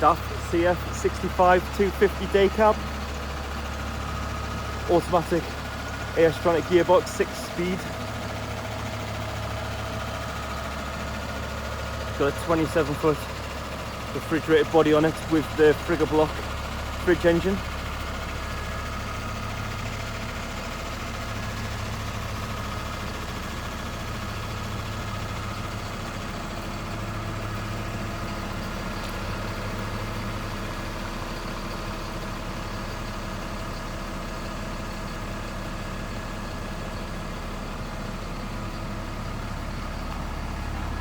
DAF CF 65 250 day cab, automatic Airstronic gearbox, 6-speed. Got a 27-foot refrigerated body on it with the Frigoblock fridge engine.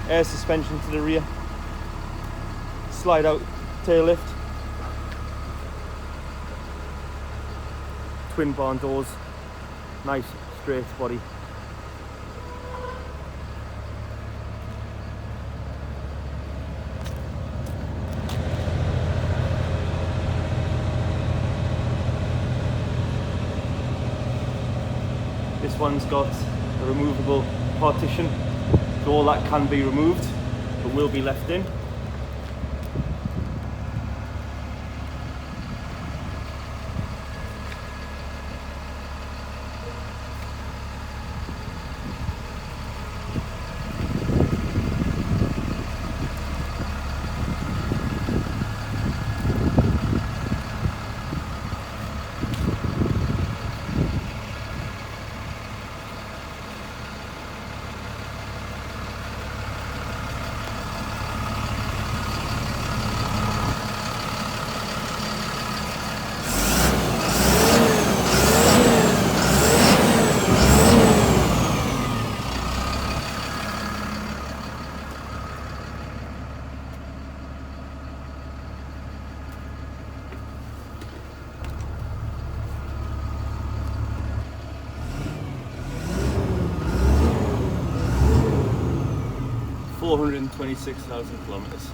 Air suspension to the rear, slide out tail lift, twin barn doors, nice straight body. This one's got a removable partition. All that can be removed, but will be left in. .426,000 kilometers.